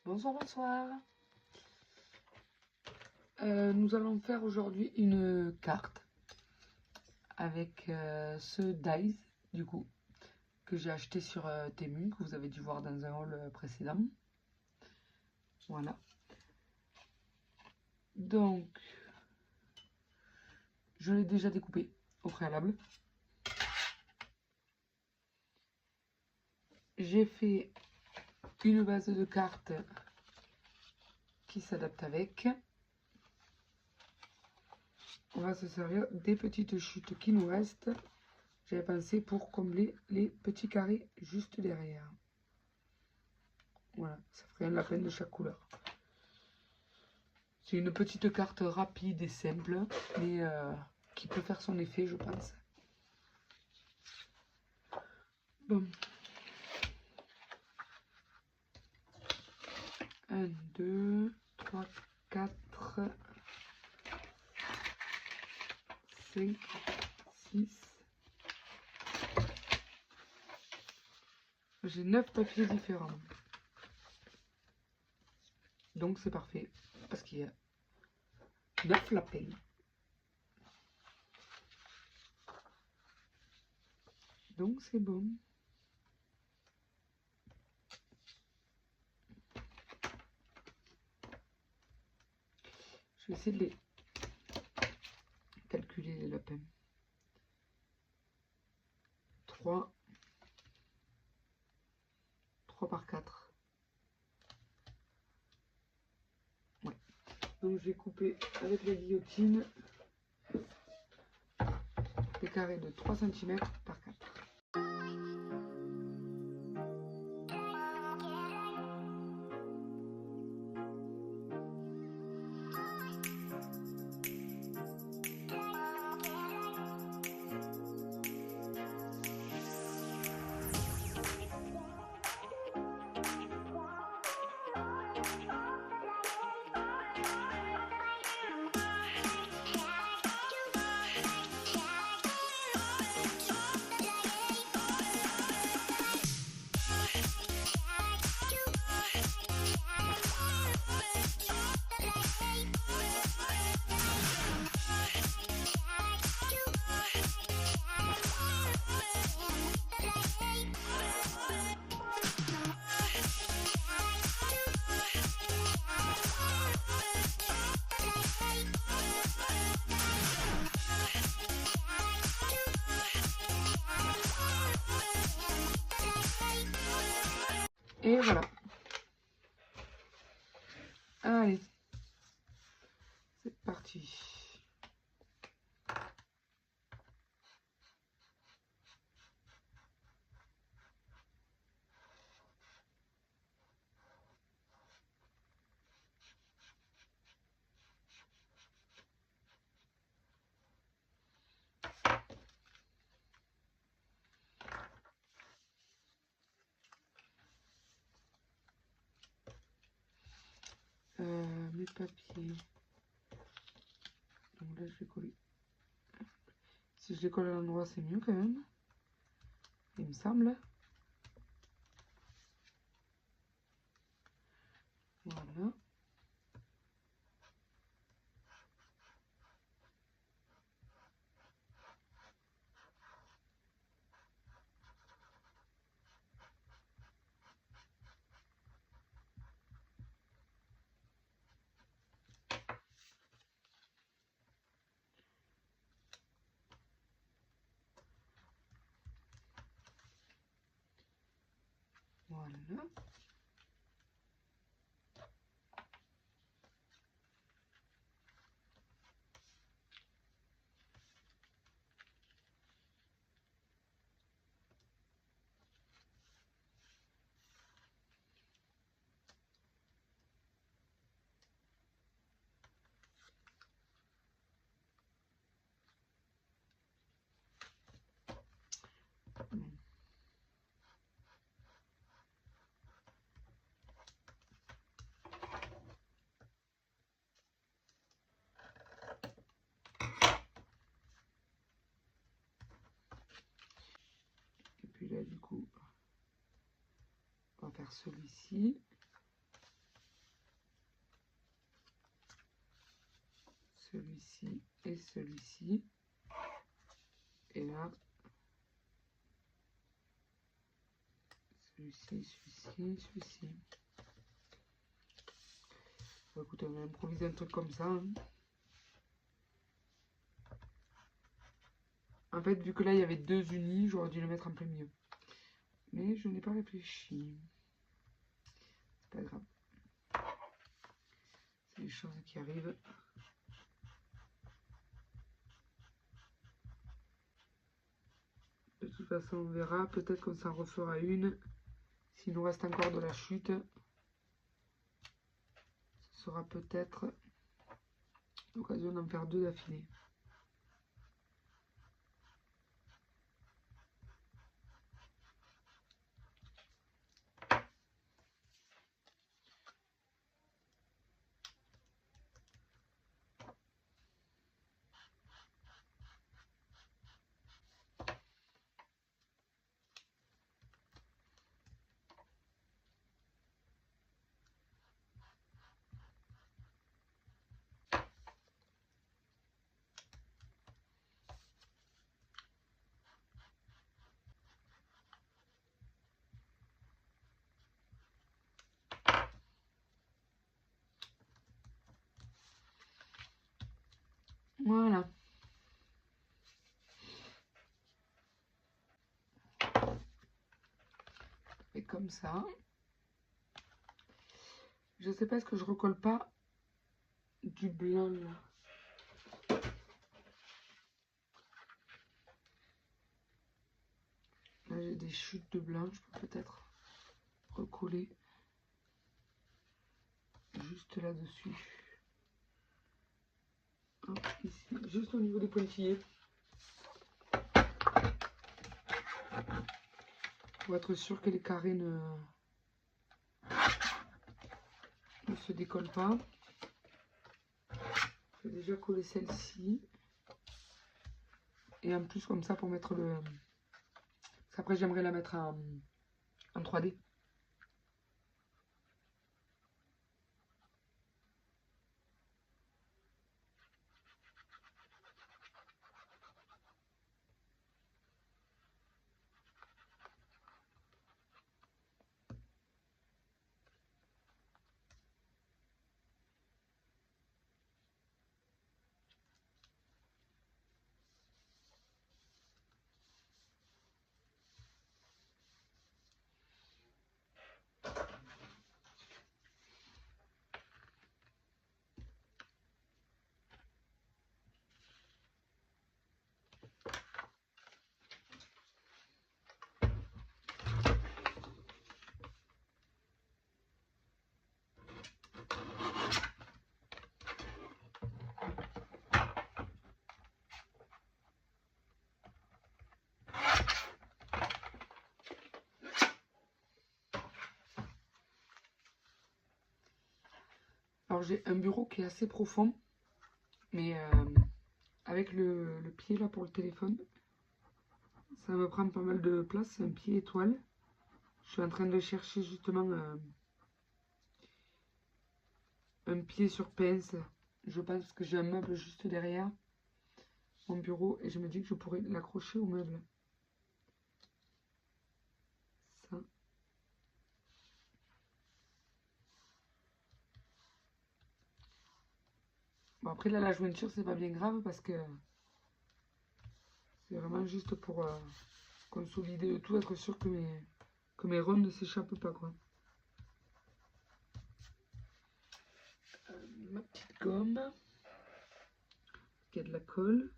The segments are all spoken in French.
Bonsoir, bonsoir. Nous allons faire aujourd'hui une carte avec ce dice, du coup, que j'ai acheté sur Temu, que vous avez dû voir dans un haul précédent. Voilà. Donc, je l'ai déjà découpé au préalable. J'ai fait une base de cartes qui s'adapte avec. On va se servir des petites chutes qui nous restent. J'avais pensé pour combler les petits carrés juste derrière. Voilà, ça ferait un lapin de chaque couleur. C'est une petite carte rapide et simple, mais qui peut faire son effet, je pense. Bon. 1, 2, 3, 4, 5, 6. J'ai 9 papiers différents. Donc c'est parfait, parce qu'il y a 9 lapins. Donc c'est bon. Je vais essayer de les calculer, les lapins. 3 par 4. Ouais. Donc j'ai coupé avec la guillotine des carrés de 3 cm par 4. Et voilà. Allez, c'est parti. Mes papiers. Donc là, je vais coller. Si je les colle à l'endroit, c'est mieux quand même. Il me semble. Voilà. Voilà. Et puis là, du coup, on va faire celui-ci. celui-ci et celui-ci. Et là, celui-ci, celui-ci, celui-ci. Bon, écoutez, on va improviser un truc comme ça. Hein. En fait, vu que là, il y avait 2 unis, j'aurais dû le mettre en plein milieu. Mais je n'ai pas réfléchi. C'est pas grave. C'est les choses qui arrivent. De toute façon, on verra. Peut-être qu'on s'en refera une. S'il nous reste encore de la chute, ce sera peut-être l'occasion d'en faire 2 d'affilée. Voilà. Et comme ça. Je sais pas, est-ce que je recolle pas du blanc là? Là, j'ai des chutes de blanc. Je peux peut-être recoller juste là-dessus. Ici, juste au niveau des pointillés. Pour être sûr que les carrés ne se décollent pas. Je vais déjà coller celle-ci. Et en plus comme ça pour mettre le... Après j'aimerais la mettre en 3D. Alors j'ai un bureau qui est assez profond. Mais avec le pied là pour le téléphone, ça me prend pas mal de place. C'est un pied étoile. Je suis en train de chercher justement un pied sur pince. Je pense que j'ai un meuble juste derrière mon bureau et je me dis que je pourrais l'accrocher au meuble. Ça. Bon après là la jointure c'est pas bien grave parce que c'est vraiment juste pour consolider le tout, être sûr que mes ronds ne s'échappent pas quoi. Ma petite gomme qui a de la colle.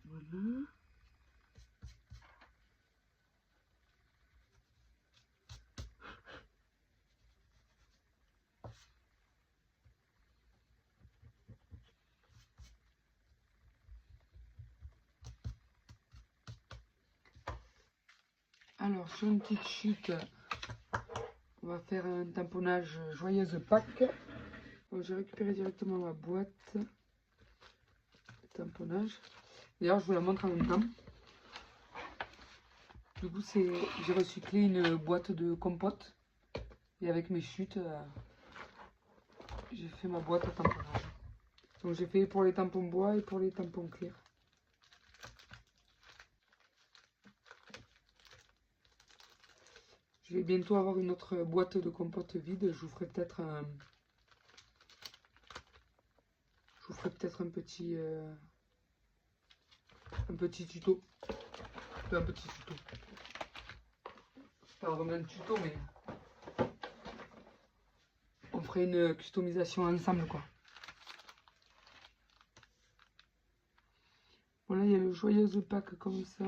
Voilà. Alors sur une petite chute, on va faire un tamponnage joyeuse Pâques. J'ai récupéré directement ma boîte de tamponnage. D'ailleurs, je vous la montre en même temps. Du coup, j'ai recyclé une boîte de compote. Et avec mes chutes, j'ai fait ma boîte à tamponnage. Donc j'ai fait pour les tampons bois et pour les tampons clear. Je vais bientôt avoir une autre boîte de compote vide. Je vous ferai peut-être un... Je vous ferai peut-être un petit tuto. Un petit tuto. Pas vraiment un tuto, mais on ferait une customisation ensemble, quoi. Voilà, il y a le joyeuse pack comme ça.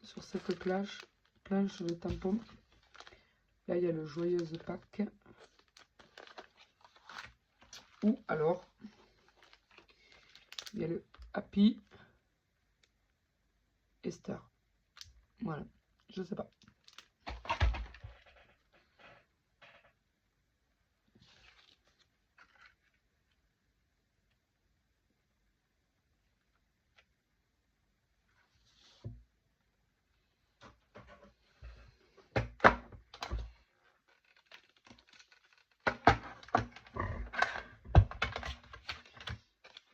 Sur cette planche de tampon. Là, il y a le joyeuse pack. Ou alors, il y a le Happy Esther. Voilà, je sais pas.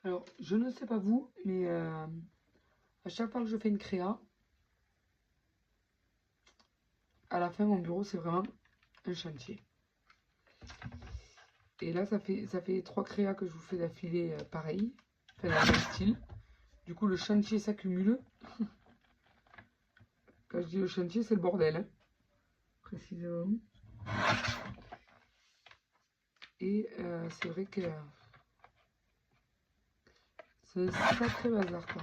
Alors, je ne sais pas vous, mais à chaque fois que je fais une créa, à la fin, mon bureau, c'est vraiment un chantier. Et là, ça fait 3 créas que je vous fais d'affilée pareil, enfin dans le même style. Du coup, le chantier s'accumule. Quand je dis le chantier, c'est le bordel, hein, précisément. Et c'est vrai que c'est un sacré bazar, quoi.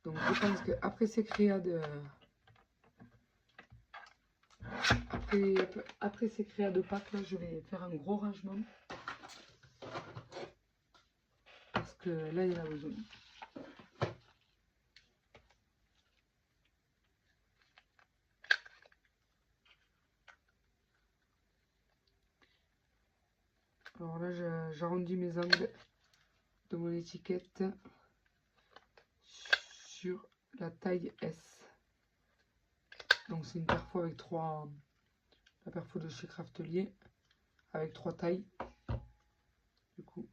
Donc je pense qu'après ces créas après ces créas de Pâques, là, je vais faire un gros rangement. Parce que là, il y en a besoin. Alors là, j'arrondis mes angles de mon étiquette sur la taille S. Donc c'est une perfo avec la perfo de chez Craftelier avec 3 tailles. Du coup,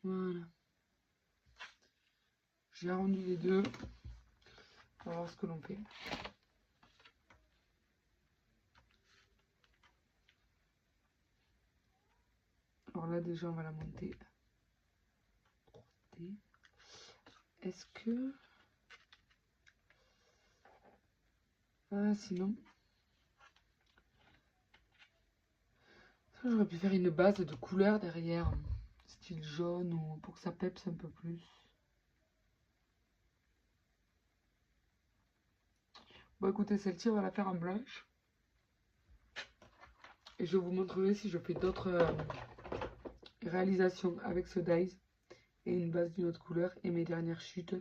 voilà. J'ai arrondi les deux. On va voir ce que l'on fait. Alors là, déjà, on va la monter. Est-ce que... Ah, sinon... J'aurais pu faire une base de couleur derrière. Style jaune, ou pour que ça pepse un peu plus. Bon, écoutez, celle-ci, on va la faire en blanche. Et je vous montrerai si je fais d'autres réalisations avec ce dies. Et une base d'une autre couleur. Et mes dernières chutes.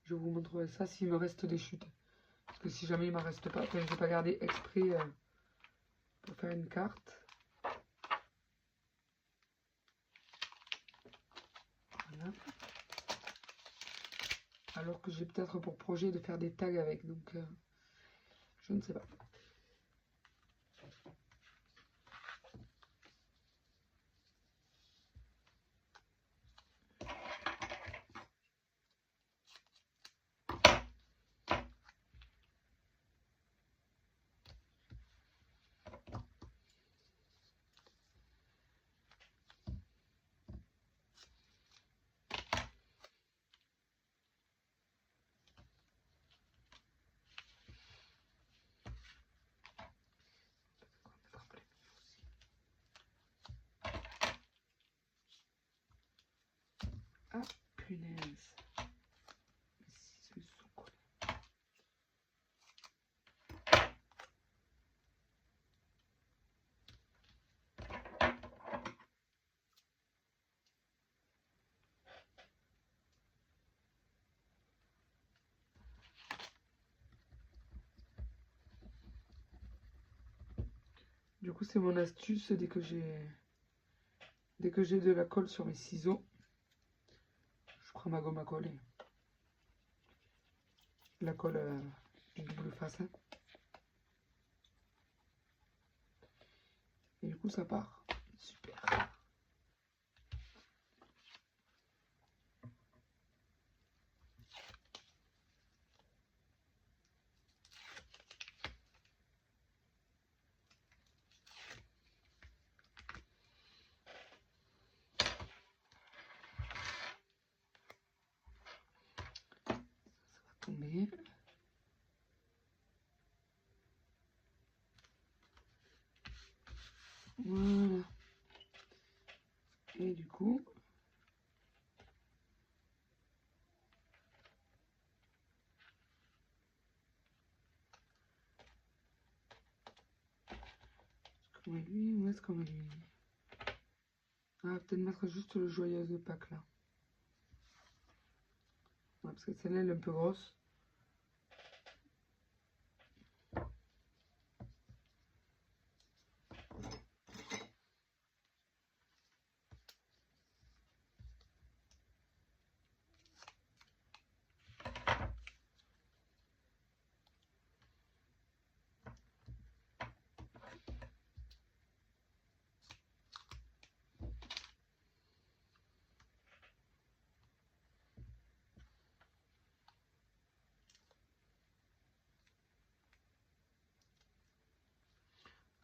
Je vous montrerai ça s'il me reste des chutes. Parce que si jamais il ne m'en reste pas, enfin, je n'ai pas gardé exprès pour faire une carte. Voilà. Alors que j'ai peut-être pour projet de faire des tags avec. Donc, je ne sais pas. Ah, punaise. Les ciseaux sont collés. Du coup, c'est mon astuce dès que j'ai de la colle sur mes ciseaux. Je prends ma gomme à coller. La colle double face. Hein. Et du coup, ça part. Super. Ça va tomber. Voilà. Et du coup, comme lui, où est-ce qu'on va lui? Ah, peut-être mettre juste le joyeuse de Pâques là. Ouais, parce que celle-là, elle est un peu grosse.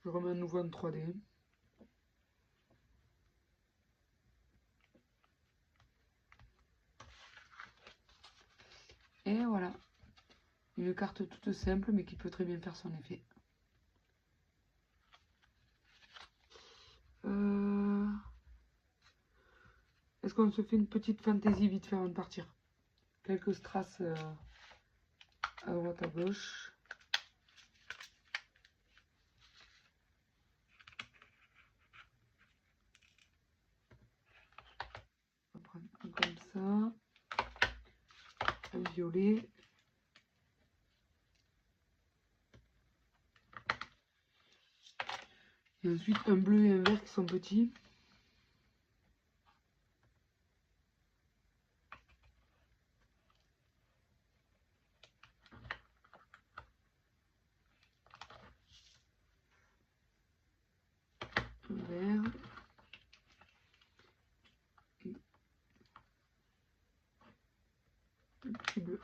Je remets à nouveau en 3D. Et voilà. Une carte toute simple, mais qui peut très bien faire son effet. Est-ce qu'on se fait une petite fantaisie vite fait avant de partir? Quelques strass à droite, à gauche. On va prendre un comme ça. Un violet. Et ensuite un bleu et un vert qui sont petits. Un vert. Et un petit bleu.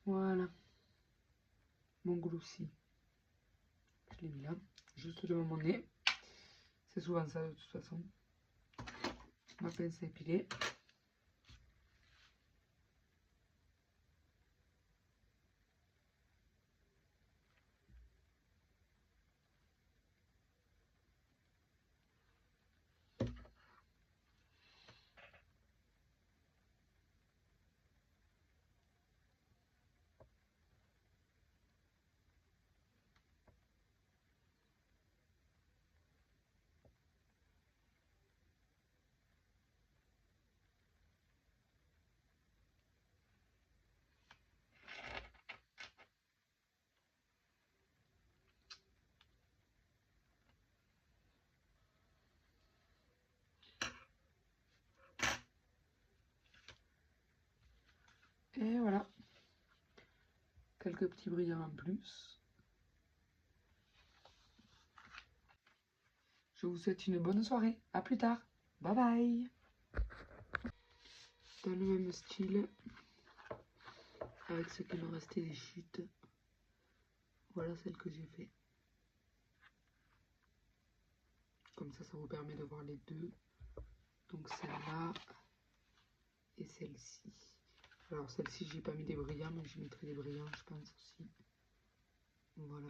Voilà. Mon gloussi. Je l'ai mis là. Juste devant mon nez. C'est souvent ça de toute façon. Ma pince à épiler. Et voilà. Quelques petits brillants en plus. Je vous souhaite une bonne soirée. À plus tard. Bye bye. Dans le même style. Avec ce qui me restait des chutes. Voilà celle que j'ai fait. Comme ça vous permet de voir les deux. Donc celle-là et celle-ci. Alors celle-ci, j'ai pas mis des brillants, mais je mettrai des brillants, je pense aussi. Voilà.